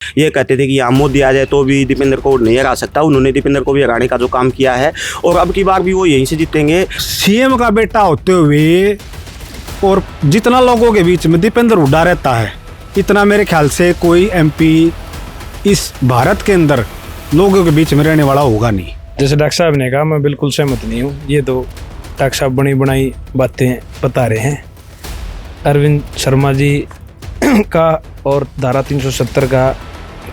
ये कहते थे कि यहाँ मोदी आ जाए तो भी दीपेंद्र को नहीं हरा सकता। उन्होंने दीपेंद्र को भी हराने का जो काम किया है और अब की बार भी वो यहीं से जीतेंगे। सीएम का बेटा होते हुए और जितना लोगों के बीच में दीपेंद्र हुड्डा रहता है, इतना मेरे ख्याल से कोई एमपी इस भारत के अंदर लोगों के बीच में रहने वाला होगा नहीं। जैसे डॉक्टर साहब ने कहा, मैं बिल्कुल सहमत नहीं हूँ। ये तो डॉक्टर साहब बनी बनाई बातें बता रहे हैं। अरविंद शर्मा जी का और धारा 370 का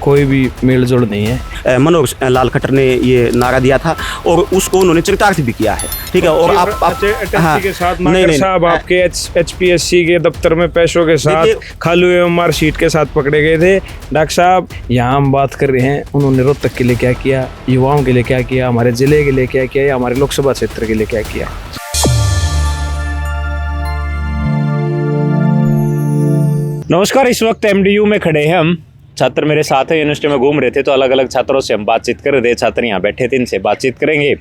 कोई भी मेल जोड़ नहीं है। मनोहर लाल खट्टर ने ये नारा दिया था और उसको उन्होंने चरितार्थ भी किया है, ठीक है। और आप हाँ, के साथ नहीं, साहब आपके एचपीएससी के दफ्तर में पैसों के साथ खालू एवं मार्कशीट के साथ पकड़े गए थे। डॉक्टर साहब यहाँ हम बात कर रहे हैं, उन्होंने रोहतक के लिए क्या किया, युवाओं के लिए क्या किया, हमारे जिले के लिए क्या किया, या हमारे लोकसभा क्षेत्र के लिए क्या किया। नमस्कार, इस वक्त एमडीयू में खड़े हैं हम। छात्र मेरे साथ है, यूनिवर्सिटी में घूम रहे थे तो अलग अलग छात्रों से हम बातचीत कर रहे थे। छात्र यहाँ बैठे थे, इनसे बातचीत करेंगे।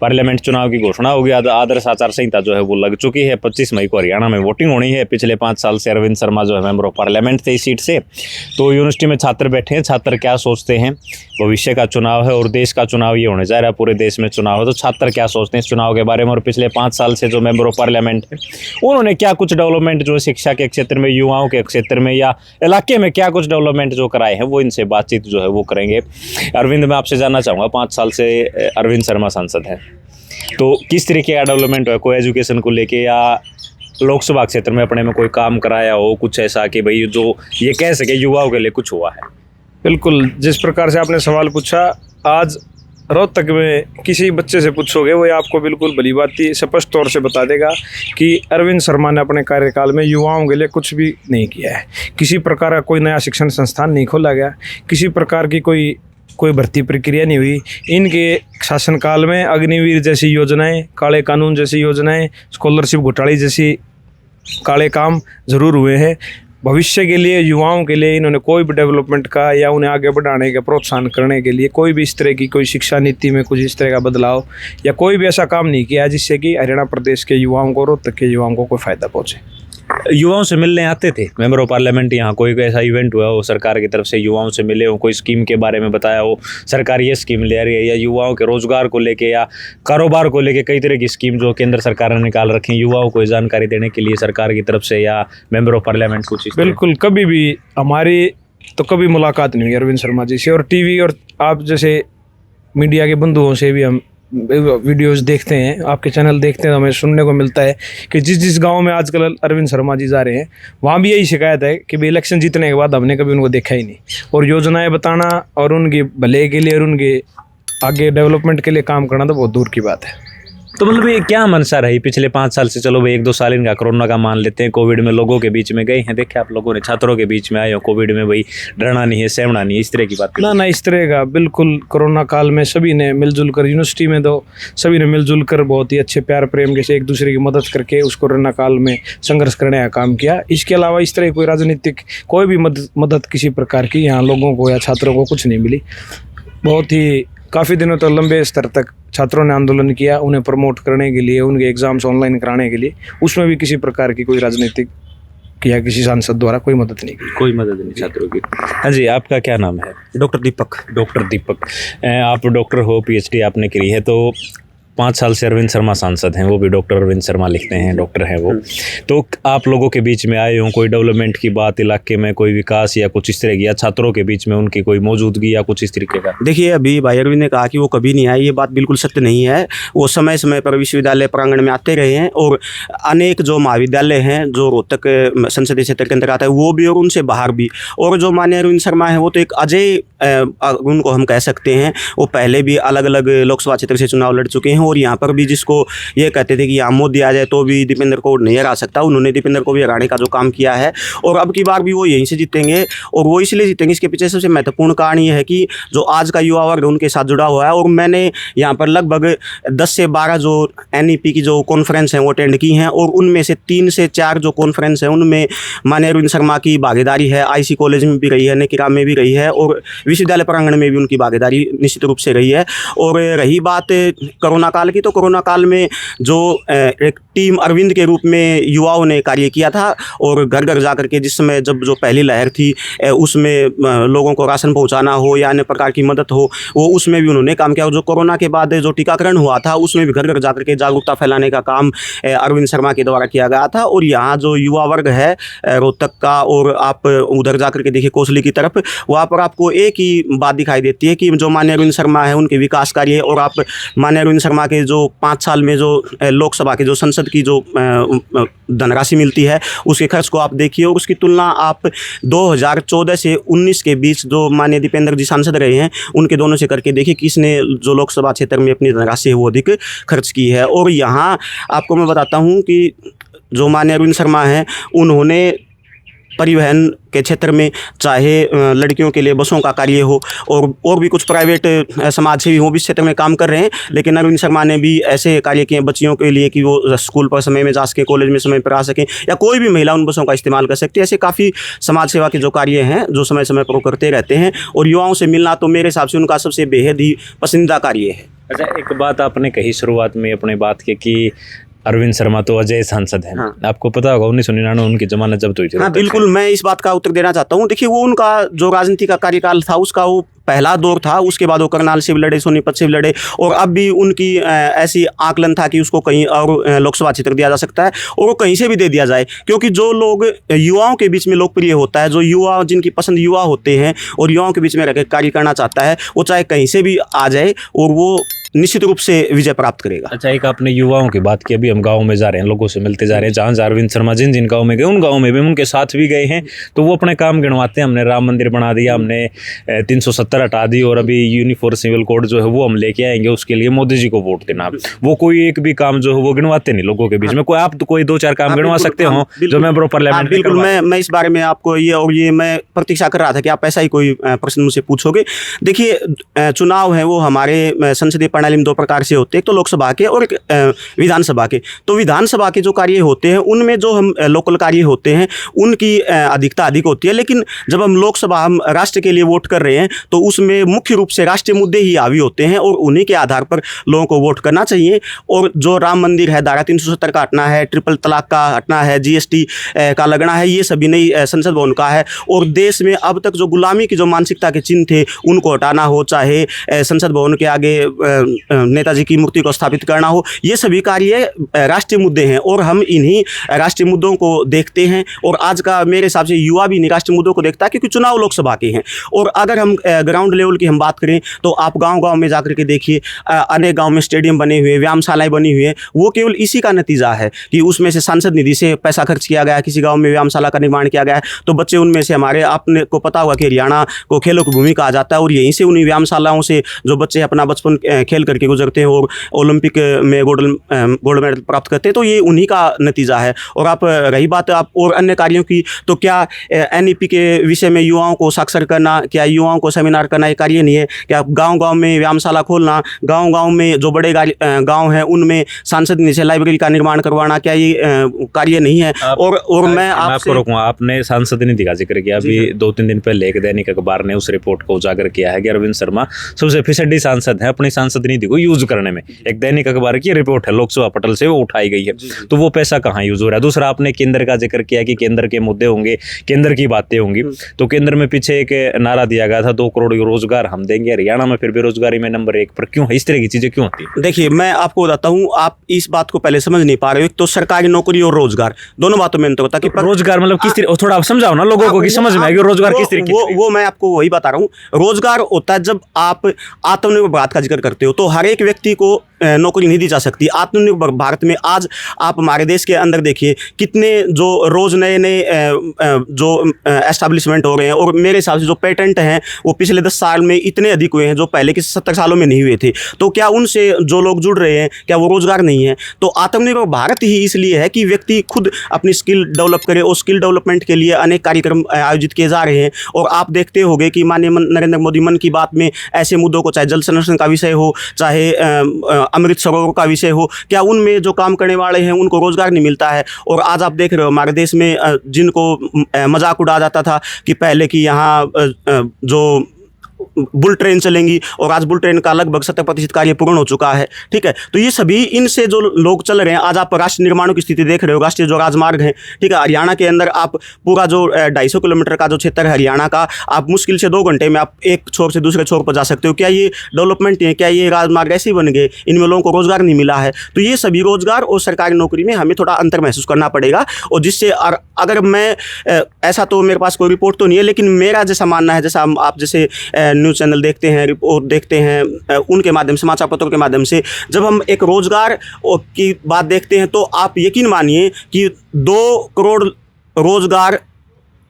पार्लियामेंट चुनाव की घोषणा हो गया, आदर्श आचार संहिता जो है वो लग चुकी है। 25 मई को हरियाणा में वोटिंग होनी है। पिछले 5 साल से अरविंद शर्मा जो है मेंबर ऑफ पार्लियामेंट थे इस सीट से। तो यूनिवर्सिटी में छात्र बैठे हैं, छात्र क्या सोचते हैं। भविष्य का चुनाव है और देश का चुनाव ये होने जा रहा है, पूरे देश में चुनाव है। तो छात्र क्या सोचते हैं इस चुनाव के बारे में और पिछले 5 साल से जो मेंबर ऑफ पार्लियामेंट है उन्होंने क्या कुछ डेवलपमेंट जो शिक्षा के क्षेत्र में, युवाओं के क्षेत्र में या इलाके में क्या कुछ डेवलपमेंट जो कराए हैं, वो इनसे बातचीत जो है वो करेंगे। अरविंद, मैं आपसे जानना चाहूँगा, 5 साल से अरविंद शर्मा सांसद हैं, तो किस तरीके का डेवलपमेंट है, कोई एजुकेशन को लेके या लोकसभा क्षेत्र में अपने में कोई काम कराया हो, कुछ ऐसा कि भाई जो ये कह सके युवाओं के लिए कुछ हुआ है? बिल्कुल, जिस प्रकार से आपने सवाल पूछा, आज रोहतक में किसी बच्चे से पूछोगे वो आपको बिल्कुल भली बात स्पष्ट तौर से बता देगा कि अरविंद शर्मा ने अपने कार्यकाल में युवाओं के लिए कुछ भी नहीं किया है। किसी प्रकार का कोई नया शिक्षण संस्थान नहीं खोला गया, किसी प्रकार की कोई भर्ती प्रक्रिया नहीं हुई। इनके शासनकाल में अग्निवीर जैसी योजनाएं, काले कानून जैसी योजनाएं, स्कॉलरशिप घोटाले जैसी काले काम ज़रूर हुए हैं। भविष्य के लिए, युवाओं के लिए इन्होंने कोई भी डेवलपमेंट का या उन्हें आगे बढ़ाने का प्रोत्साहन करने के लिए कोई भी इस तरह की कोई शिक्षा नीति में कुछ इस तरह का बदलाव या कोई भी ऐसा काम नहीं किया जिससे कि हरियाणा प्रदेश के युवाओं को, रोहतक के युवाओं को कोई फ़ायदा पहुँचे। युवाओं से मिलने आते थे मेंबर ऑफ पार्लियामेंट, यहाँ कोई ऐसा इवेंट हुआ हो सरकार की तरफ से, युवाओं से मिले हो, कोई स्कीम के बारे में बताया हो, सरकार ये स्कीम ले रही है, या युवाओं के रोजगार को लेके या कारोबार को लेके कई तरह की स्कीम जो केंद्र सरकार ने निकाल रखी है, युवाओं को जानकारी देने के लिए सरकार की तरफ से या मेंबर ऑफ पार्लियामेंट कुछ? बिल्कुल, कभी भी हमारी तो कभी मुलाकात नहीं हुई अरविंद शर्मा जी से। और टीवी और आप जैसे मीडिया के बंधुओं से भी हम वीडियोस देखते हैं, आपके चैनल देखते हैं, तो हमें सुनने को मिलता है कि जिस गांव में आजकल अरविंद शर्मा जी जा रहे हैं वहाँ भी यही शिकायत है कि भाई इलेक्शन जीतने के बाद हमने कभी उनको देखा ही नहीं। और योजनाएं बताना और उनके भले के लिए और उनके आगे डेवलपमेंट के लिए काम करना तो बहुत दूर की बात है। तो मतलब ये क्या मनसा रही पिछले 5 साल से? चलो भाई 1-2 साल इनका कोरोना का मान लेते हैं, कोविड में लोगों के बीच में गए हैं, देखे आप लोगों ने, छात्रों के बीच में आए हो, कोविड में भाई डरना नहीं है, सहना नहीं है, इस तरह की बात ना इस तरह का बिल्कुल। कोरोना काल में सभी ने मिलजुल कर, यूनिवर्सिटी में तो सभी ने मिलजुल कर बहुत ही अच्छे प्यार प्रेम के से एक दूसरे की मदद करके उस कोरोना काल में संघर्ष करने का काम किया। इसके अलावा इस तरह कोई राजनीतिक कोई भी मदद किसी प्रकार की यहाँ लोगों को या छात्रों को कुछ नहीं मिली। बहुत ही काफ़ी दिनों तक लंबे स्तर तक छात्रों ने आंदोलन किया उन्हें प्रमोट करने के लिए, उनके एग्जाम्स ऑनलाइन कराने के लिए। उसमें भी किसी प्रकार की कोई राजनीतिक या किसी सांसद द्वारा कोई मदद नहीं की, कोई मदद नहीं छात्रों की। हाँ जी, आपका क्या नाम है? डॉक्टर दीपक। डॉक्टर दीपक, आप डॉक्टर हो, PhD आपने करी है। तो 5 साल से अरविंद शर्मा सांसद हैं, वो भी डॉक्टर अरविंद शर्मा लिखते हैं, डॉक्टर हैं वो। तो आप लोगों के बीच में आए हों, कोई डेवलपमेंट की बात, इलाके में कोई विकास या कुछ इस तरह की, या छात्रों के बीच में उनकी कोई मौजूदगी या कुछ इस तरीके का? देखिए, अभी भाई अरविंद ने कहा कि वो कभी नहीं आए, ये बात बिल्कुल सत्य नहीं है। वो समय समय पर विश्वविद्यालय प्रांगण में आते रहे हैं और अनेक जो महाविद्यालय हैं जो रोहतक संसदीय क्षेत्र के अंतर्गत है वो भी और उनसे बाहर भी। और जो माननीय अरविंद शर्मा है वो तो एक अजय उनको हम कह सकते हैं। वो पहले भी अलग अलग लोकसभा क्षेत्र से चुनाव लड़ चुके हैं और यहाँ पर भी जिसको ये कहते थे कि यहाँ मोदी आ जाए तो भी दीपेंद्र को नहीं हरा सकता, उन्होंने दीपेंद्र को भी हराने का जो काम किया है और अब की बार भी वो यहीं से जीतेंगे। और वो इसलिए जीतेंगे, इसके पीछे सबसे महत्वपूर्ण कारण ये है कि जो आज का युवा वर्ग उनके साथ जुड़ा हुआ है। और मैंने यहाँ पर लगभग 10 से 12 जो NEP की जो कॉन्फ्रेंस हैं वो अटेंड की हैं और उनमें से 3 से 4 जो कॉन्फ्रेंस हैं उनमें माननीय अरविंद शर्मा की भागीदारी है। IC कॉलेज में भी रही है, नेकिरा में भी रही है और विश्वविद्यालय प्रांगण में भी उनकी भागीदारी निश्चित रूप से रही है। और रही बात कोरोना काल की, तो कोरोना काल में जो एक टीम अरविंद के रूप में युवाओं ने कार्य किया था और घर घर जा करके जिस समय जब जो पहली लहर थी उसमें लोगों को राशन पहुंचाना हो या अन्य प्रकार की मदद हो, वो उसमें भी उन्होंने काम किया। और जो कोरोना के बाद जो टीकाकरण हुआ था उसमें भी घर घर जा करके जागरूकता फैलाने का काम अरविंद शर्मा के द्वारा किया गया था। और यहाँ जो युवा वर्ग है रोहतक का, और आप उधर जा करके देखिए कोसली की तरफ, वहाँ पर आपको एक ही बात दिखाई देती है कि जो माननीय अरविंद शर्मा है उनके विकास कार्य, और आप माननीय अरविंद शर्मा के जो 5 साल में जो लोकसभा के जो संसद की जो धनराशि मिलती है उसके खर्च को आप देखिए, और उसकी तुलना आप 2014 से 19 के बीच जो माननीय दीपेंद्र जी सांसद रहे हैं उनके दोनों से करके देखिए किसने जो लोकसभा क्षेत्र में अपनी धनराशि है वो अधिक खर्च की है। और यहाँ आपको मैं बताता हूँ कि जो माननीय अरविंद शर्मा हैं उन्होंने परिवहन के क्षेत्र में, चाहे लड़कियों के लिए बसों का कार्य हो और भी कुछ प्राइवेट समाज सेवी हो भी इस क्षेत्र में काम कर रहे हैं, लेकिन अरविंद शर्मा ने भी ऐसे कार्य किए बच्चियों के लिए कि वो स्कूल पर समय में जा सकें, कॉलेज में समय पर आ सकें, या कोई भी महिला उन बसों का इस्तेमाल कर सकती है। ऐसे काफ़ी समाज सेवा के जो कार्य हैं जो समय समय पर वो करते रहते हैं, और युवाओं से मिलना तो मेरे हिसाब से उनका सबसे बेहद ही पसंदीदा कार्य है। अच्छा, एक बात आपने कही शुरुआत में अपने बात के कि अरविंद शर्मा तो अजय सांसद हैं। हाँ। आपको पता होगा 1999 उनकी जमानत जब्त हुई थी। हाँ बिल्कुल, मैं इस बात का उत्तर देना चाहता हूँ। देखिए वो उनका जो राजनीति का कार्यकाल था उसका वो पहला दौर था, उसके बाद वो करनाल से भी लड़े, सोनीपत से भी लड़े, और अब भी उनकी ऐसी आकलन था कि उसको कहीं और लोकसभा क्षेत्र दिया जा सकता है और वो कहीं से भी दे दिया जाए, क्योंकि जो लोग युवाओं के बीच में लोकप्रिय होता है, जो युवा जिनकी पसंद युवा होते हैं और युवाओं के बीच में रहकर कार्य करना चाहता है, वो चाहे कहीं से भी आ जाए और वो निश्चित रूप से विजय प्राप्त करेगा। अच्छा, एक आपने युवाओं की बात की, अभी हम गाँव में जा रहे हैं, लोगों से मिलते जा रहे हैं, जहाँ जहाँ अरविंद शर्मा जिन जिन गाँव में गए उन गाँव में भी उनके साथ भी गए हैं, तो वो अपने काम गिनवाते हैं। हमने राम मंदिर बना दिया, हमने 370 हटा दी, और अभी यूनिफॉर्म सिविल कोड जो है वो हम लेके आएंगे, उसके लिए मोदी जी को वोट देना। वो कोई एक भी काम जो है वो गिनवाते नहीं लोगों के बीच में। कोई आप तो कोई 2-4 काम गिनवा सकते हो जो मेंबर ऑफ पार्लियामेंट? बिल्कुल, मैं इस बारे में आपको ये मैं प्रतीक्षा कर रहा था कि आप ऐसा ही कोई प्रश्न मुझसे पूछोगे। देखिए चुनाव है वो हमारे संसदीय प्रणाली में 2 प्रकार से होते हैं, एक तो लोकसभा के और एक विधानसभा के। तो विधानसभा के जो कार्य होते हैं उनमें जो हम लोकल कार्य होते हैं उनकी अधिकता अधिक होती है, लेकिन जब हम लोकसभा हम राष्ट्र के लिए वोट कर रहे हैं तो उसमें मुख्य रूप से राष्ट्रीय मुद्दे ही हावी होते हैं और उन्हीं के आधार पर लोगों को वोट करना चाहिए। और जो राम मंदिर है, धारा 370 का हटना है, ट्रिपल तलाक का हटना है, GST का लगना है, ये सभी नहीं संसद भवन का है। और देश में अब तक जो गुलामी की जो मानसिकता के चिन्ह थे उनको हटाना हो, चाहे संसद भवन के आगे नेताजी की मूर्ति को स्थापित करना हो, ये सभी कार्य राष्ट्रीय मुद्दे हैं और हम इन्हीं राष्ट्रीय मुद्दों को देखते हैं। और आज का मेरे हिसाब से युवा भी इन्हीं राष्ट्रीय मुद्दों को देखता है, क्योंकि चुनाव लोकसभा के हैं। और अगर हम ग्राउंड लेवल की हम बात करें तो आप गांव-गांव में जाकर के देखिए, अनेक गांव में स्टेडियम बने हुए, व्यायामशालाएं बनी हुई हैं, वो केवल इसी का नतीजा है कि उसमें से सांसद निधि से पैसा खर्च किया गया, किसी गाँव में व्यायामशाला का निर्माण किया गया है, तो बच्चे उनमें से हमारे, आपने को पता होगा कि हरियाणा को खेलों की भूमि कहा जाता है, और यहीं से उन्हीं व्यायामशालाओं से जो बच्चे अपना बचपन खेल करके गुजरते हैं और ओलंपिक में गोल्ड मेडल प्राप्त करते हैं, तो ये उन्हीं का नतीजा है। और आप रही बात आप और अन्य कार्यों की, तो क्या NEP के विषय में युवाओं को साक्षर करना, क्या युवाओं को सेमिनार करना ये कार्य नहीं है? क्या गांव-गांव में व्यायामशाला खोलना, गांव-गांव में जो बड़े गांव हैं उनमें सांसद निधि से लाइब्रेरी का निर्माण करवाना, क्या ये कार्य नहीं है? और मैं आपको रोकूंगा, आपने सांसद निधि का जिक्र किया, अभी 2-3 दिन पहले एक दैनिक अखबार ने उस रिपोर्ट को उजागर किया है कि अरविंद शर्मा सबसे फिसड्डी सांसद है अपनी सांसद निधि को यूज करने में। एक दैनिक अखबार की रिपोर्ट है, लोकसभा पटल से वो उठाई गई है, तो वो पैसा कहाँ यूज हो रहा है? दूसरा, आपने केंद्र का जिक्र किया कि केंद्र के मुद्दे होंगे, केंद्र की बातें होंगी, तो केंद्र में पीछे एक नारा दिया गया था 2 करोड़ रोजगार हम देंगे, हरियाणा में फिर बेरोजगारी में नंबर 1 पर क्यों है? इस तरह की चीजें क्यों होती है? देखिए, मैं आपको बताता हूँ, आप इस बात को पहले समझ नहीं पा रहे हो। तो सरकारी नौकरी और रोजगार, दोनों बातों में अंतर होता है कि रोजगार मतलब किस तरह, थोड़ा आप समझाओ ना लोगों को कि समझ में आएगी रोजगार किस तरह की। वो मैं आपको वही बता रहा हूँ। रोजगार होता है जब आप आत्मनिर्भर भारत का जिक्र करते हो, तो हर एक व्यक्ति को नौकरी नहीं दी जा सकती। आत्मनिर्भर भारत में आज आप हमारे देश के अंदर देखिए कितने जो रोज नए नए जो एस्टैब्लिशमेंट हो रहे हैं, और मेरे हिसाब से जो पेटेंट हैं वो पिछले 10 साल में इतने अधिक हुए हैं जो पहले के 70 सालों में नहीं हुए थे। तो क्या उनसे जो लोग जुड़ रहे हैं, क्या वो रोजगार नहीं है? तो आत्मनिर्भर भारत ही इसलिए है कि व्यक्ति खुद अपनी स्किल डेवलप करे, और स्किल डेवलपमेंट के लिए अनेक कार्यक्रम आयोजित किए जा रहे हैं। और आप देखते होंगे कि माननीय नरेंद्र मोदी मन की बात में ऐसे मुद्दों को, चाहे जल संरक्षण का विषय हो, चाहे अमृत सरोवर का विषय हो, क्या उनमें जो काम करने वाले हैं उनको रोजगार नहीं मिलता है? और आज आप देख रहे हो हमारे देश में जिनको मजाक उड़ा जाता था कि पहले की यहाँ जो बुल ट्रेन चलेंगी और आज बुल ट्रेन का लगभग 70% कार्य पूर्ण हो चुका है। ठीक है, तो ये सभी इनसे जो लोग चल रहे हैं, आज आप राष्ट्रीय निर्माणों की स्थिति देख रहे हो, राष्ट्रीय जो राजमार्ग हैं, ठीक है, हरियाणा के अंदर आप पूरा जो 250 किलोमीटर का जो क्षेत्र है हरियाणा का, आप मुश्किल से 2 घंटे में आप एक छोर से दूसरे छोर पर जा सकते हो। क्या ये डेवलपमेंट है? क्या ये राजमार्ग ऐसे ही बन गए? इनमें लोगों को रोजगार नहीं मिला है। तो ये सभी रोजगार और सरकारी नौकरी में हमें थोड़ा अंतर महसूस करना पड़ेगा। और जिससे अगर मैं ऐसा तो मेरे पास कोई रिपोर्ट तो नहीं है, लेकिन मेरा जैसा मानना है, जैसा आप जैसे न्यूज़ चैनल देखते हैं, रिपोर्ट देखते हैं, उनके माध्यम से, समाचार पत्रों के माध्यम से, जब हम एक रोजगार की बात देखते हैं तो आप यकीन मानिए कि 2 करोड़ रोजगार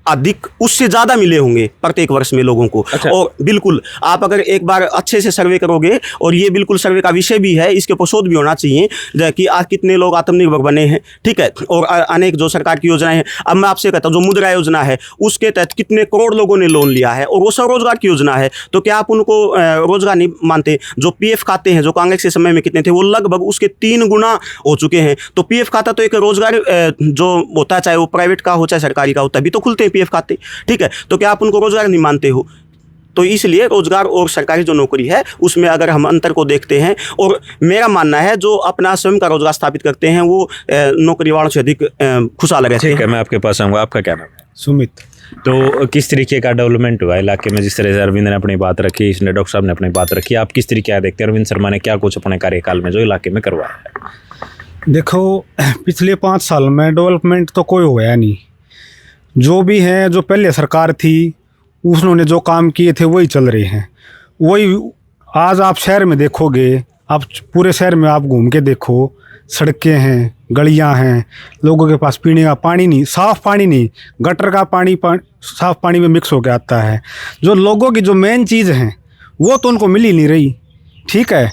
अधिक उससे ज़्यादा मिले होंगे प्रत्येक वर्ष में लोगों को। अच्छा। और बिल्कुल आप अगर एक बार अच्छे से सर्वे करोगे, और ये बिल्कुल सर्वे का विषय भी है, इसके ऊपर शोध भी होना चाहिए कि आज कितने लोग आत्मनिर्भर बने हैं। ठीक है, और अनेक जो सरकार की योजनाएं हैं, अब मैं आपसे कहता हूँ जो मुद्रा योजना है उसके तहत कितने करोड़ लोगों ने लोन लिया है, और वो स्वरोजगार की योजना है। तो क्या आप उनको रोजगार नहीं मानते? जो PF खाते हैं, जो कांग्रेस के समय में कितने थे, वो लगभग उसके 3 गुना हो चुके हैं। तो PF खाता तो एक रोजगार जो होता है, चाहे वो प्राइवेट का हो चाहे सरकारी का हो, तभी तो खुलते हैं PF खाते। ठीक है, तो क्या आप उनको रोजगार नहीं मानते हो? तो इसलिए रोजगार और सरकारी जो नौकरी है उसमें अगर हम अंतर को देखते हैं, और मेरा मानना है जो अपना स्वयं का रोजगार स्थापित करते हैं वो नौकरी वालों से अधिक खुशहाल रहते हैं। ठीक है, मैं आपके पास आऊँगा। आपका क्या नाम है? सुमित। तो किस तरीके का डेवलपमेंट हुआ इलाके में? जिस तरह से अरविंद ने अपनी बात रखी, इसने डॉक्टर साहब ने अपनी बात रखी, आप किस तरीके का देखते हैं? अरविंद शर्मा ने क्या कुछ अपने कार्यकाल में जो इलाके में करवाया है? देखो, पिछले 5 साल में डेवलपमेंट तो कोई हुआ नहीं। जो भी है, जो पहले सरकार थी उन्होंने जो काम किए थे वही चल रहे हैं। वही आज आप शहर में देखोगे, आप पूरे शहर में आप घूम के देखो, सड़कें हैं, गलियां हैं, लोगों के पास पीने का पानी नहीं, साफ़ पानी नहीं, गटर का पानी साफ़ पानी में मिक्स होकर आता है। जो लोगों की जो मेन चीज़ हैं वो तो उनको मिल ही नहीं रही। ठीक है,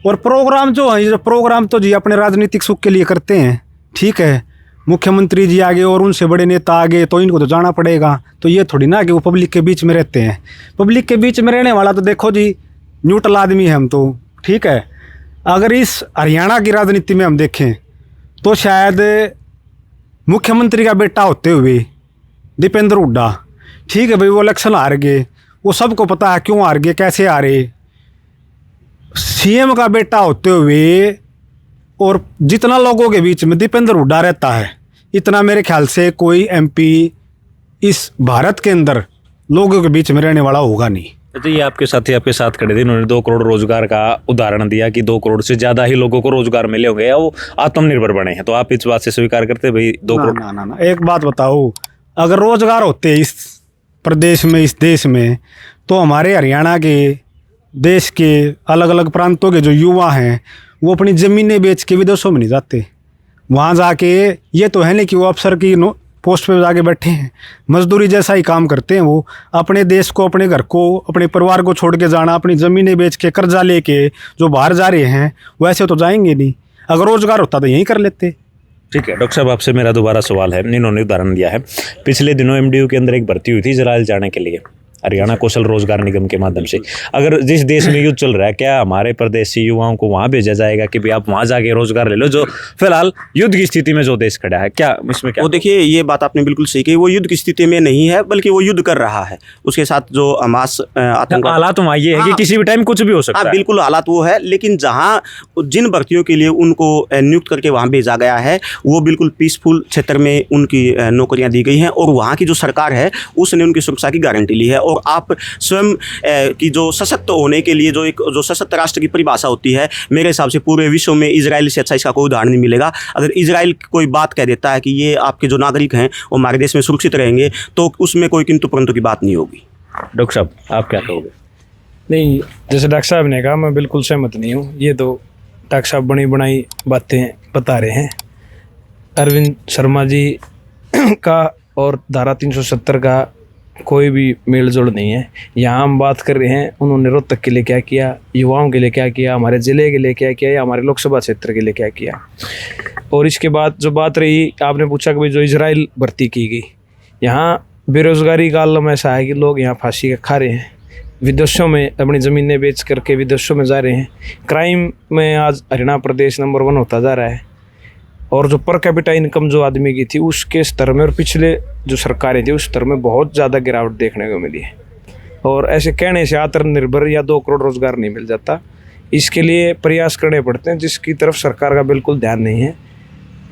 और प्रोग्राम जो है, प्रोग्राम तो जी अपने राजनीतिक सुख के लिए करते हैं। ठीक है, मुख्यमंत्री जी आगे और उनसे बड़े नेता आगे तो इनको तो जाना पड़ेगा। तो ये थोड़ी ना कि वो पब्लिक के बीच में रहते हैं। पब्लिक के बीच में रहने वाला तो देखो जी न्यूट्रल आदमी है हम तो। ठीक है, अगर इस हरियाणा की राजनीति में हम देखें तो शायद मुख्यमंत्री का बेटा होते हुए दीपेंद्र हुड्डा, ठीक है भाई, वो इलेक्शन हार गए, वो सबको पता है क्यों हार गए, कैसे हारे। CM का बेटा होते हुए और जितना लोगों के बीच में दीपेंद्र हुड्डा रहता है, इतना मेरे ख्याल से कोई MP इस भारत के अंदर लोगों के बीच में रहने वाला होगा नहीं। तो ये आपके साथी आपके साथ खड़े थे, इन्होंने 2 करोड़ रोजगार का उदाहरण दिया कि 2 करोड़ से ज़्यादा ही लोगों को रोजगार मिले होंगे या वो आत्मनिर्भर बने हैं। तो आप इस बात से स्वीकार करते भाई 2 करोड़? ना, एक बात बताओ, अगर रोजगार होते इस प्रदेश में, इस देश में, तो हमारे हरियाणा के, देश के अलग अलग प्रांतों के जो युवा हैं वो अपनी ज़मीनें बेच के विदेशों में नहीं जाते। वहाँ जाके ये तो है नहीं कि वो अफसर की पोस्ट पे जाके बैठे हैं, मजदूरी जैसा ही काम करते हैं। वो अपने देश को, अपने घर को, अपने परिवार को छोड़ के जाना, अपनी ज़मीनें बेच के, कर्जा लेके जो बाहर जा रहे हैं वैसे तो जाएंगे नहीं। अगर रोजगार होता तो यहीं कर लेते। ठीक है, डॉक्टर साहब आपसे मेरा दोबारा सवाल है। इन्होंने उदाहरण दिया है, पिछले दिनों MDU के अंदर एक भर्ती हुई थी इजराइल जाने के लिए, हरियाणा कौशल रोजगार निगम के माध्यम से। अगर जिस देश में युद्ध चल रहा है, क्या हमारे प्रदेशी युवाओं को वहाँ भेजा जाएगा कि भाई आप वहाँ जाके रोजगार ले लो, जो फिलहाल युद्ध की स्थिति में जो देश खड़ा है? क्या इसमें क्या? वो देखिए, ये बात आपने बिल्कुल सही कही, वो युद्ध की स्थिति में नहीं है बल्कि वो युद्ध कर रहा है। उसके साथ जो हमास आतंकवाद, हालात वहाँ ये है कि किसी भी टाइम कुछ भी हो सकता है। बिल्कुल हालात वो है, लेकिन जहाँ जिन भर्तियों के लिए उनको नियुक्त करके वहाँ भेजा गया है वो बिल्कुल पीसफुल क्षेत्र में उनकी नौकरियाँ दी गई हैं, और वहाँ की जो सरकार है उसने उनकी सुरक्षा की गारंटी ली है। और आप स्वयं की जो सशक्त होने के लिए जो सशक्त राष्ट्र की परिभाषा होती है, मेरे हिसाब से पूरे विश्व में इजराइल से अच्छा इसका कोई उदाहरण नहीं मिलेगा। अगर इजराइल कोई बात कह देता है कि ये आपके जो नागरिक हैं वो हमारे देश में सुरक्षित रहेंगे, तो उसमें कोई किंतु परंतु की बात नहीं होगी। डॉक्टर साहब आप क्या कहोगे? नहीं, जैसे डॉक्टर साहब ने कहा, मैं बिल्कुल सहमत नहीं हूँ। ये तो डॉक्टर साहब बनी बनाई बातें बता रहे हैं। अरविंद शर्मा जी का और धारा 370 का कोई भी मेल जोड़ नहीं है। यहाँ हम बात कर रहे हैं उन्होंने रोहतक के लिए क्या किया, युवाओं के लिए क्या किया, हमारे ज़िले के लिए क्या किया, या हमारे लोकसभा क्षेत्र के लिए क्या किया। और इसके बाद जो बात रही, आपने पूछा कि भाई जो इजराइल भर्ती की गई, यहाँ बेरोज़गारी का आलम ऐसा है कि लोग यहाँ फांसी का खा रहे हैं, विदेशों में अपनी ज़मीनें बेच करके विदेशों में जा रहे हैं। क्राइम में आज हरियाणा प्रदेश नंबर 1 होता जा रहा है। और जो पर कैपिटा इनकम जो आदमी की थी उसके स्तर में और पिछले जो सरकारें थी उस स्तर में बहुत ज़्यादा गिरावट देखने को मिली है। और ऐसे कहने से आत्मनिर्भर या 2 करोड़ रोजगार नहीं मिल जाता। इसके लिए प्रयास करने पड़ते हैं, जिसकी तरफ सरकार का बिल्कुल ध्यान नहीं है।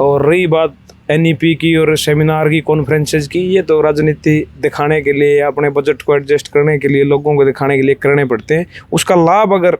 और रही बात NEP की और सेमिनार की, कॉन्फ्रेंसेज की, ये तो राजनीति दिखाने के लिए, अपने बजट को एडजस्ट करने के लिए, लोगों को दिखाने के लिए करने पड़ते हैं। उसका लाभ अगर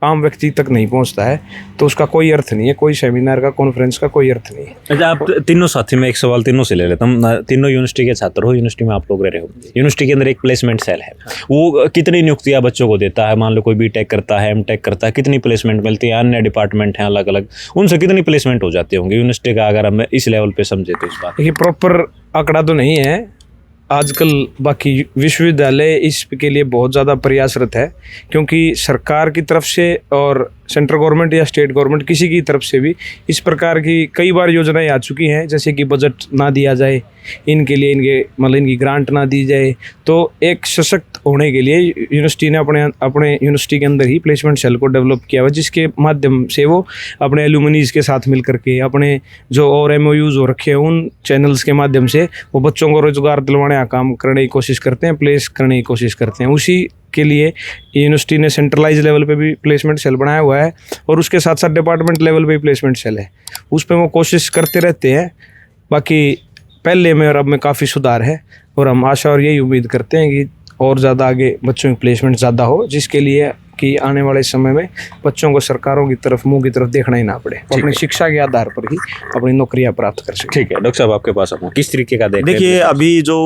आम व्यक्ति तक नहीं पहुंचता है तो उसका कोई अर्थ नहीं है, कोई सेमिनार का, कॉन्फ्रेंस का कोई अर्थ नहीं है। अच्छा, आप तीनों साथी में एक सवाल तीनों से ले लेता हूँ। तीनों यूनिवर्सिटी के छात्र हो, यूनिवर्सिटी में आप लोग रह रहे हो। यूनिवर्सिटी के अंदर एक प्लेसमेंट सेल है, वो कितनी नियुक्तियां बच्चों को देता है? मान लो कोई BTech करता है, M.Tech करता है, कितनी प्लेसमेंट मिलती है? अन्य डिपार्टमेंट हैं अलग अलग, उनसे कितनी प्लेसमेंट हो जाती होंगी यूनिवर्सिटी का, अगर हम इस लेवल पे समझे तो? इस बात देखिए, प्रॉपर आंकड़ा तो नहीं है आजकल, बाकी विश्वविद्यालय इसके लिए बहुत ज़्यादा प्रयासरत है, क्योंकि सरकार की तरफ से और सेंट्रल गवर्नमेंट या स्टेट गवर्नमेंट किसी की तरफ से भी इस प्रकार की कई बार योजनाएं आ चुकी हैं, जैसे कि बजट ना दिया जाए इनके लिए, इनकी ग्रांट ना दी जाए। तो एक सशक्त होने के लिए यूनिवर्सिटी ने अपने यूनिवर्सिटी के अंदर ही प्लेसमेंट सेल को डेवलप किया हुआ, जिसके माध्यम से वो अपने एलुमनीज के साथ मिल करके, अपने जो और MOUs हो रखे हैं उन चैनल्स के माध्यम से वो बच्चों को रोजगार दिलवाने का काम करने की कोशिश करते हैं, प्लेस करने की कोशिश करते हैं। उसी के लिए यूनिवर्सिटी ने सेंट्रलाइज लेवल पे भी प्लेसमेंट सेल बनाया हुआ है, और उसके साथ साथ डिपार्टमेंट लेवल पे भी प्लेसमेंट सेल है, उस पर वो कोशिश करते रहते हैं। बाकी पहले में और अब में काफ़ी सुधार है, और हम आशा और यही उम्मीद करते हैं कि और ज़्यादा आगे बच्चों की प्लेसमेंट ज़्यादा हो, जिसके लिए कि आने वाले समय में बच्चों को सरकारों की तरफ, मुंह की तरफ देखना ही ना पड़े, अपनी शिक्षा के आधार पर ही अपनी नौकरियां प्राप्त कर सकें। ठीक है डॉक्टर साहब, आपके पास किस तरीके का देखिए, अभी जो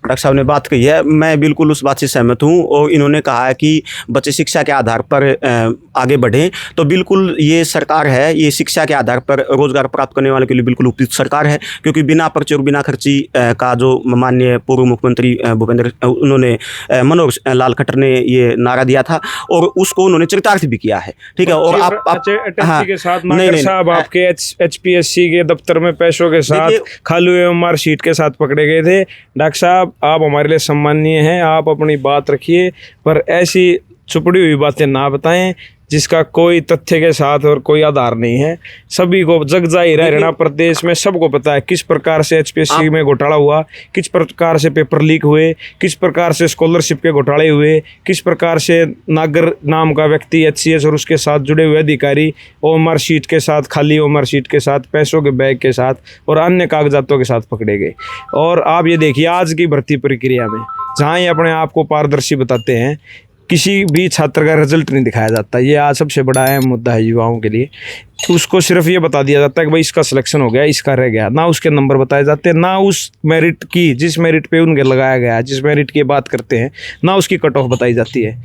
डॉक्टर साहब ने बात कही है, मैं बिल्कुल उस बात से सहमत हूँ। और इन्होंने कहा है कि बच्चे शिक्षा के आधार पर आगे बढ़ें, तो बिल्कुल ये सरकार है, ये शिक्षा के आधार पर रोजगार प्राप्त करने वालों के लिए बिल्कुल उपयुक्त सरकार है। क्योंकि बिना पर्चे और बिना खर्ची का जो माननीय पूर्व मुख्यमंत्री भूपेंद्र उन्होंने मनोहर लाल खट्टर ने ये नारा दिया था, और उसको उन्होंने चरितार्थ भी किया है। ठीक है, और आप हाँ, के साथ साहब आपके HPSC के दफ्तर में पैसों के साथ, खाली हुए मार्कशीट के साथ पकड़े गए थे। डॉक्टर साहब, आप हमारे लिए सम्माननीय हैं, आप अपनी बात रखिए, पर ऐसी छुपड़ी हुई बातें ना बताएं जिसका कोई तथ्य के साथ और कोई आधार नहीं है। सभी को जग जाहिर है, हरियाणा प्रदेश में सबको पता है किस प्रकार से HPSC में घोटाला हुआ, किस प्रकार से पेपर लीक हुए, किस प्रकार से स्कॉलरशिप के घोटाले हुए, किस प्रकार से नागर नाम का व्यक्ति HCS और उसके साथ जुड़े हुए अधिकारी OMR शीट के साथ, खाली OMR शीट के साथ, पैसों के बैग के साथ और अन्य कागजातों के साथ पकड़े गए। और आप ये देखिए, आज की भर्ती प्रक्रिया में जहाँ ये अपने आप को पारदर्शी बताते हैं, किसी भी छात्र का रिजल्ट नहीं दिखाया जाता। ये आज सबसे बड़ा अहम मुद्दा है युवाओं के लिए। उसको सिर्फ ये बता दिया जाता है कि भाई इसका सिलेक्शन हो गया, इसका रह गया, ना उसके नंबर बताए जाते हैं, ना उस मेरिट की, जिस मेरिट पे उनके लगाया गया है, जिस मेरिट की बात करते हैं, ना उसकी कट ऑफ बताई जाती है।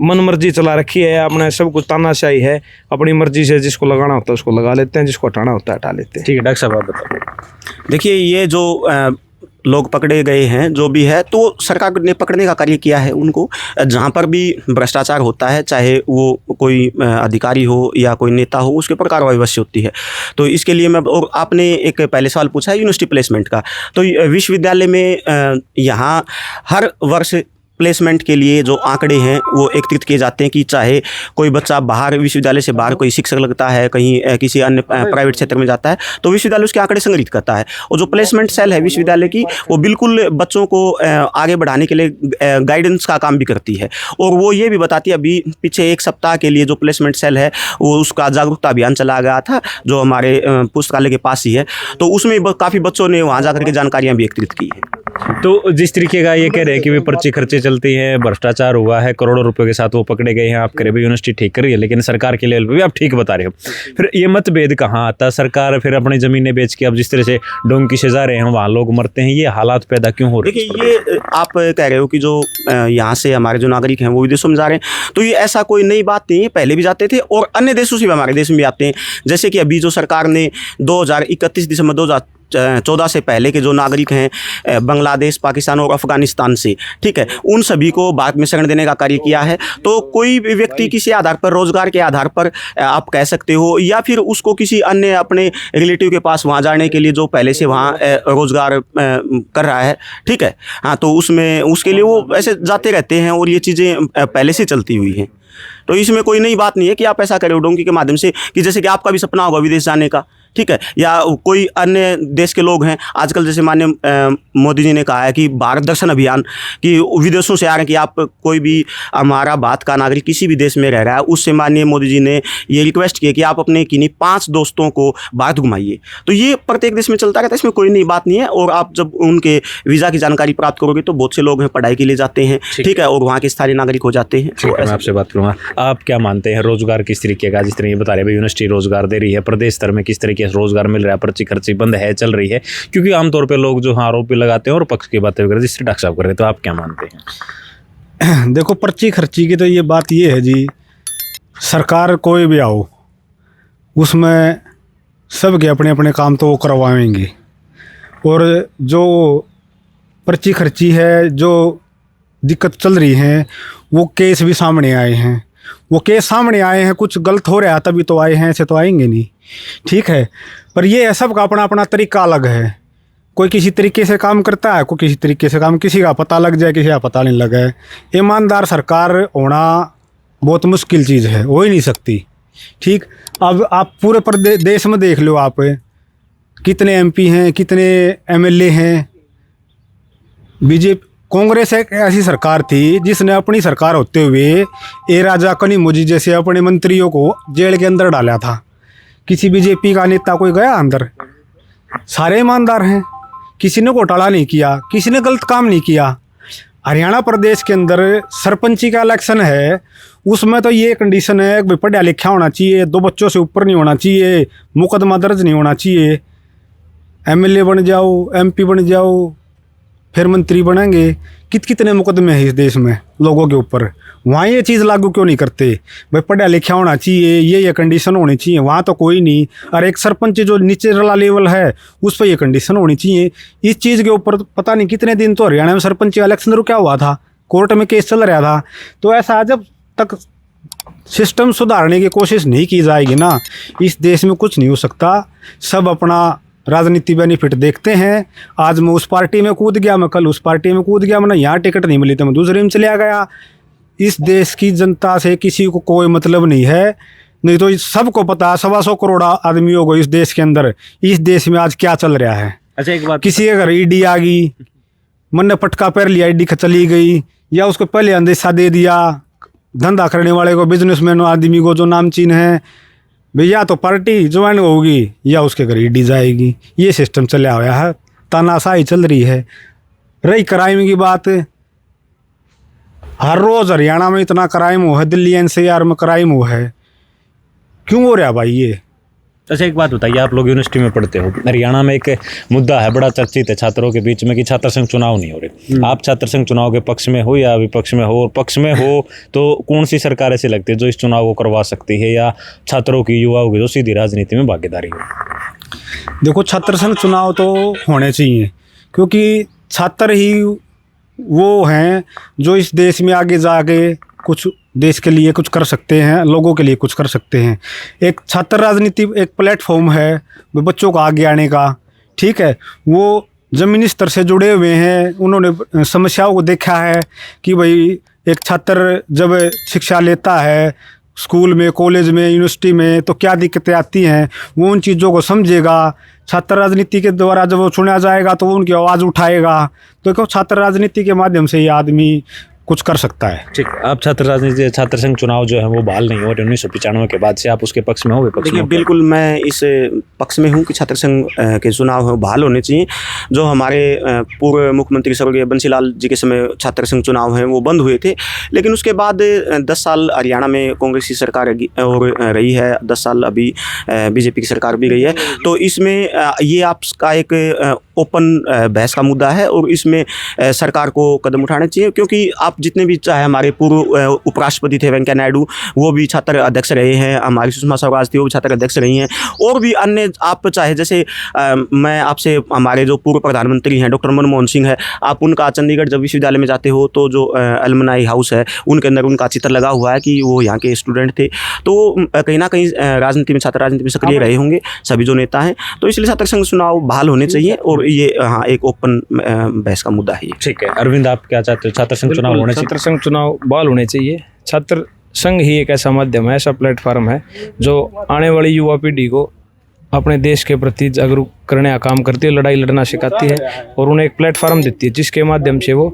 मन मर्जी चला रखी है, अपने सब कुछ तानाशाही है, अपनी मर्जी से जिसको लगाना होता है उसको लगा लेते हैं, जिसको हटाना होता है हटा लेते हैं। ठीक है डॉक्टर साहब, आप बताओ। देखिए, ये जो लोग पकड़े गए हैं, जो भी है, तो सरकार ने पकड़ने का कार्य किया है उनको। जहाँ पर भी भ्रष्टाचार होता है, चाहे वो कोई अधिकारी हो या कोई नेता हो, उसके ऊपर कार्रवाई अवश्य होती है। तो इसके लिए मैं, और आपने एक पहले सवाल पूछा है यूनिवर्सिटी प्लेसमेंट का, तो विश्वविद्यालय में यहाँ हर वर्ष प्लेसमेंट के लिए जो आंकड़े हैं वो एकत्रित किए जाते हैं कि चाहे कोई बच्चा बाहर, विश्वविद्यालय से बाहर कोई शिक्षक लगता है, कहीं किसी अन्य प्राइवेट क्षेत्र में जाता है, तो विश्वविद्यालय उसके आंकड़े संग्रहित करता है। और जो प्लेसमेंट सेल है विश्वविद्यालय की, वो बिल्कुल बच्चों को आगे बढ़ाने के लिए गाइडेंस का काम भी करती है। और वो ये भी बताती है, अभी पीछे 1 सप्ताह के लिए जो प्लेसमेंट सेल है वो उसका जागरूकता अभियान चलाया गया था, जो हमारे पुस्तकालय के पास ही है। तो उसमें काफ़ी बच्चों ने वहाँ जाकर के जानकारियाँ भी एकत्रित की हैं। तो जिस तरीके का ये कह रहे हैं कि वे पर्ची खर्चे चलती हैं, भ्रष्टाचार हुआ है, करोड़ों रुपए के साथ वो पकड़े गए हैं, आप कह रहे भी यूनिवर्सिटी ठीक कर रही है, लेकिन सरकार के लेवल पे भी आप ठीक बता रहे हो। फिर ये मतभेद कहाँ आता है? सरकार फिर अपनी जमीनें बेच के अब जिस तरह से डोंकी से जा रहे हैं, वहाँ लोग मरते हैं, ये हालात पैदा क्यों हो रहे हैं? देखिए, ये आप कह रहे हो कि जो यहाँ से हमारे जो नागरिक हैं वो विदेशों में जा रहे हैं, तो ये ऐसा कोई नई बात नहीं है, पहले भी जाते थे और अन्य देशों से भी हमारे देश में भी आते हैं। जैसे कि अभी जो सरकार ने 31 दिसंबर 2014 से पहले के जो नागरिक हैं बांग्लादेश, पाकिस्तान और अफगानिस्तान से, ठीक है, उन सभी को भारत में शरण देने का कार्य किया है। तो कोई भी व्यक्ति किसी आधार पर, रोजगार के आधार पर आप कह सकते हो, या फिर उसको किसी अन्य अपने रिलेटिव के पास वहाँ जाने के लिए जो पहले से वहाँ रोजगार कर रहा है, ठीक है, हाँ, तो उसमें उसके लिए वो ऐसे जाते रहते हैं और ये चीज़ें पहले से चलती हुई हैं। तो इसमें कोई नई बात नहीं है कि आप ऐसा करें डोंकी के माध्यम से, कि जैसे कि आपका भी सपना होगा विदेश जाने का, ठीक है, या कोई अन्य देश के लोग हैं। आजकल जैसे माननीय मोदी जी ने कहा है कि भारत दर्शन अभियान, कि विदेशों से आ रहे हैं कि आप कोई भी हमारा भारत का नागरिक किसी भी देश में रह रहा है, उससे माननीय मोदी जी ने ये रिक्वेस्ट की कि आप अपने किन्हीं 5 दोस्तों को भारत घुमाइए। तो ये प्रत्येक देश में चलता रहता है, इसमें कोई नई बात नहीं है। और आप जब उनके वीज़ा की जानकारी प्राप्त करोगे तो बहुत से लोग हैं पढ़ाई के लिए जाते हैं, ठीक है, और वहाँ के स्थानीय नागरिक हो जाते हैं। ठीक है, मैं आपसे बात करूँगा, आप क्या मानते हैं रोजगार किस तरीके का, जिस तरह ये बता रहे हैं यूनिवर्सिटी रोजगार दे रही है, प्रदेश स्तर में किस तरीके से रोजगार मिल रहा है, पर्ची खर्ची बंद है, चल रही है? क्योंकि आमतौर पर लोग जो आरोप भी लगाते हैं और पक्ष की बातें वगैरह जिससे डॉक्टर साहब कर रहे हैं, तो आप क्या मानते हैं? देखो, पर्ची खर्ची की तो ये बात ये है जी, सरकार कोई भी आओ उसमें सबके अपने अपने काम तो वो करवाएंगे, और जो पर्ची खर्ची है, जो दिक्कत चल रही है, वो केस भी सामने आए हैं। वो केस सामने आए हैं, कुछ गलत हो रहा है तभी तो आए हैं, ऐसे तो आएंगे नहीं, ठीक है। पर ये है, सबका अपना अपना तरीका अलग है। कोई किसी तरीके से काम करता है, कोई किसी तरीके से काम, किसी का पता लग जाए, किसी का पता नहीं लगे। ईमानदार सरकार होना बहुत मुश्किल चीज़ है, हो ही नहीं सकती, ठीक। अब आप पूरे देश में देख लो, आप कितने MP हैं, कितने MLA हैं। बीजेपी कांग्रेस एक ऐसी सरकार थी जिसने अपनी सरकार होते हुए ए राजा कनिमोझी जैसे अपने मंत्रियों को जेल के अंदर डाला था। किसी बीजेपी का नेता कोई गया अंदर? सारे ईमानदार हैं, किसी ने घोटाला नहीं किया, किसी ने गलत काम नहीं किया। हरियाणा प्रदेश के अंदर सरपंची का इलेक्शन है, उसमें तो ये कंडीशन है कि पढ़ा लिखा होना चाहिए, 2 बच्चों से ऊपर नहीं होना चाहिए, मुकदमा दर्ज नहीं होना चाहिए। MLA बन जाओ, MP बन जाओ, फिर मंत्री बनेंगे। कितने मुकदमे हैं इस देश में लोगों के ऊपर, वहाँ ये चीज़ लागू क्यों नहीं करते? भाई पढ़ा लिखा होना चाहिए, ये कंडीशन होनी चाहिए, वहाँ तो कोई नहीं। और एक सरपंच जो नीचे वाला लेवल है उस पर ये कंडीशन होनी चाहिए। इस चीज़ के ऊपर पता नहीं कितने दिन तो हरियाणा में सरपंच का इलेक्शन रुका हुआ था, कोर्ट में केस चल रहा था। तो ऐसा जब तक सिस्टम सुधारने की कोशिश नहीं की जाएगी ना, इस देश में कुछ नहीं हो सकता। सब अपना राजनीति बेनिफिट देखते हैं। आज मैं उस पार्टी में कूद गया, मैं कल उस पार्टी में कूद गया, मैंने यहाँ टिकट नहीं मिली तो मैं दूसरे में चले गया। इस देश की जनता से किसी को कोई मतलब नहीं है। नहीं तो सबको पता है, 125 करोड़ आदमियों को इस देश के अंदर, इस देश में आज क्या चल रहा है। अच्छा, एक बात, किसी के घर ईडी आ गई, मन ने पटका पैर लिया, ईडी चली गई, या उसको पहले अंदेशा दे दिया धंधा करने वाले को, बिजनेसमैन आदमी को जो नामचीन है, भैया तो पार्टी ज्वाइन होगी या उसके घर ईडी जाएगी। ये सिस्टम चला हुआ है, तानाशाही चल रही है। रही क्राइम की बात, हर रोज़ हरियाणा में इतना क्राइम हुआ है, दिल्ली NCR में क्राइम हुआ है, क्यों हो रहा भाई ये? अच्छा एक बात बताइए, आप लोग यूनिवर्सिटी में पढ़ते हो, हरियाणा में एक मुद्दा है बड़ा चर्चित है छात्रों के बीच में कि छात्र संघ चुनाव नहीं हो रहे। आप छात्र संघ चुनाव के पक्ष में हो या विपक्ष में हो? और पक्ष में हो तो कौन सी सरकार ऐसी लगती है जो इस चुनाव को करवा सकती है, या छात्रों की, युवाओं की जो सीधी राजनीति में भागीदारी हो? देखो, छात्र संघ चुनाव तो होने चाहिए, क्योंकि छात्र ही वो हैं जो इस देश में आगे जाके कुछ देश के लिए कुछ कर सकते हैं, लोगों के लिए कुछ कर सकते हैं। एक छात्र राजनीति एक प्लेटफॉर्म है बच्चों को आगे आने का, ठीक है। वो ज़मीनी स्तर से जुड़े हुए हैं, उन्होंने समस्याओं को देखा है कि भाई एक छात्र जब शिक्षा लेता है स्कूल में, कॉलेज में, यूनिवर्सिटी में, तो क्या दिक्कतें आती हैं, वो उन चीज़ों को समझेगा। छात्र राजनीति के द्वारा जब वो चुना जाएगा तो वो उनकी आवाज़ उठाएगा। तो देखो, छात्र राजनीति के माध्यम से ये आदमी कुछ कर सकता है। ठीक है, आप छात्र राजनीति, छात्र संघ चुनाव जो है वो बहाल नहीं हो रहे 1995 के बाद से, आप उसके पक्ष में हो, विपक्ष में देखिए, हो? बिल्कुल मैं इस पक्ष में हूँ कि छात्र संघ के चुनाव बहाल होने चाहिए। जो हमारे पूर्व मुख्यमंत्री स्वर्गीय बंसीलाल जी के समय छात्र संघ चुनाव हैं वो बंद हुए थे, लेकिन उसके बाद 10 साल हरियाणा में कांग्रेस की सरकार और रही है, 10 साल अभी बीजेपी की सरकार भी रही है। तो इसमें ये आपका एक ओपन बहस का मुद्दा है और इसमें सरकार को कदम उठाने चाहिए, क्योंकि आप जितने भी, चाहे हमारे पूर्व उपराष्ट्रपति थे वेंकैया नायडू, वो भी छात्र अध्यक्ष रहे हैं, हमारी सुषमा स्वराज थी वो भी छात्र अध्यक्ष रही हैं, और भी अन्य आप चाहे जैसे मैं आपसे हमारे जो पूर्व प्रधानमंत्री हैं डॉक्टर मनमोहन सिंह है, आप उनका चंडीगढ़ जब विश्वविद्यालय में जाते हो तो जो एलुमनाई हाउस है उनके अंदर उनका चित्र लगा हुआ है कि वो यहाँ के स्टूडेंट थे। तो कहीं ना कहीं राजनीति में, छात्र राजनीति में सक्रिय रहे होंगे सभी जो नेता हैं। तो इसलिए छात्र संघ चुनाव बहाल होने चाहिए और ये हाँ एक ओपन बहस का मुद्दा है ये। ठीक है, अरविंद आप क्या चाहते हो? छात्र संघ चुनाव होने चाहिए? छात्र संघ चुनाव बहाल होने चाहिए। छात्र संघ ही एक ऐसा माध्यम है, ऐसा प्लेटफॉर्म है जो आने वाली युवा पीढ़ी को अपने देश के प्रति जागरूक करने का काम करती है, लड़ाई लड़ना सिखाती है और उन्हें एक प्लेटफॉर्म देती है जिसके माध्यम से वो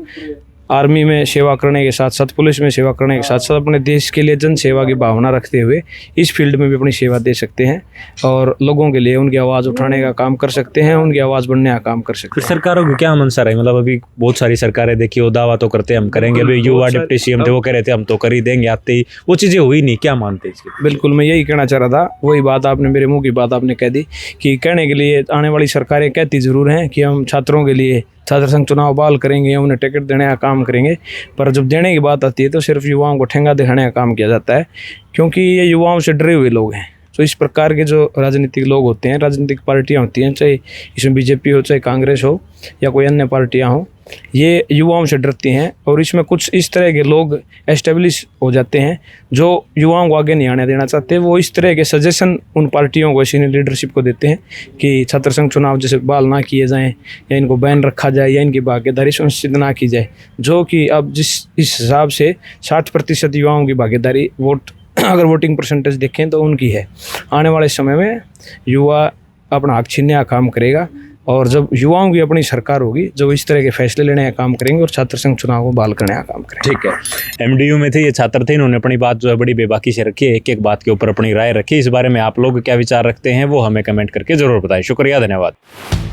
आर्मी में सेवा करने के साथ साथ, पुलिस में सेवा करने के साथ साथ अपने देश के लिए जन सेवा की भावना रखते हुए इस फील्ड में भी अपनी सेवा दे सकते हैं और लोगों के लिए उनकी आवाज़ उठाने का काम कर सकते हैं, उनकी आवाज़ बनने का काम कर सकते फिर हैं। सरकारों की क्या मंशा रही, मतलब अभी बहुत सारी सरकारें देखी, वो दावा तो करते हैं हम करेंगे, अभी युवा डिप्टी सीएम थे वो कह रहे थे हम तो कर ही देंगे, आते ही वो चीज़ें हुई नहीं, क्या मानते हैं इसके? बिल्कुल, मैं यही कहना चाह रहा था, वही बात आपने मेरे मुंह की बात आपने कह दी कि कहने के लिए आने वाली सरकारें कहती ज़रूर हैं कि हम छात्रों के लिए छात्र संघ चुनाव बहाल करेंगे, उन्हें टिकट देने का काम करेंगे, पर जब देने की बात आती है तो सिर्फ युवाओं को ठेंगा दिखाने का काम किया जाता है, क्योंकि ये युवाओं से डरे हुए लोग हैं। तो इस प्रकार के जो राजनीतिक लोग होते हैं, राजनीतिक पार्टियां होती हैं, चाहे इसमें बीजेपी हो, चाहे कांग्रेस हो या कोई अन्य पार्टियां हो, ये युवाओं से डरती हैं और इसमें कुछ इस तरह के लोग एस्टेब्लिश हो जाते हैं जो युवाओं को आगे नहीं आने देना चाहते। वो इस तरह के सजेशन उन पार्टियों को, सीनियर लीडरशिप को देते हैं कि छात्र संघ चुनाव जैसे बहाल ना किए जाएं या इनको बैन रखा जाए या इनकी भागीदारी सुनिश्चित ना की जाए, जो कि अब जिस इस हिसाब से 60% युवाओं की भागीदारी वोट अगर वोटिंग परसेंटेज देखें तो उनकी है। आने वाले समय में युवा अपना हक छीनने का काम करेगा और जब युवाओं की अपनी सरकार होगी जो इस तरह के फैसले लेने का काम करेंगे और छात्र संघ चुनाव को बहाल करने का काम करेंगे। ठीक है, एमडीयू में थे ये छात्र थे, इन्होंने अपनी बात जो है बड़ी बेबाकी से रखी है, एक एक बात के ऊपर अपनी राय रखी। इस बारे में आप लोग क्या विचार रखते हैं वो हमें कमेंट करके जरूर बताएं। शुक्रिया, धन्यवाद।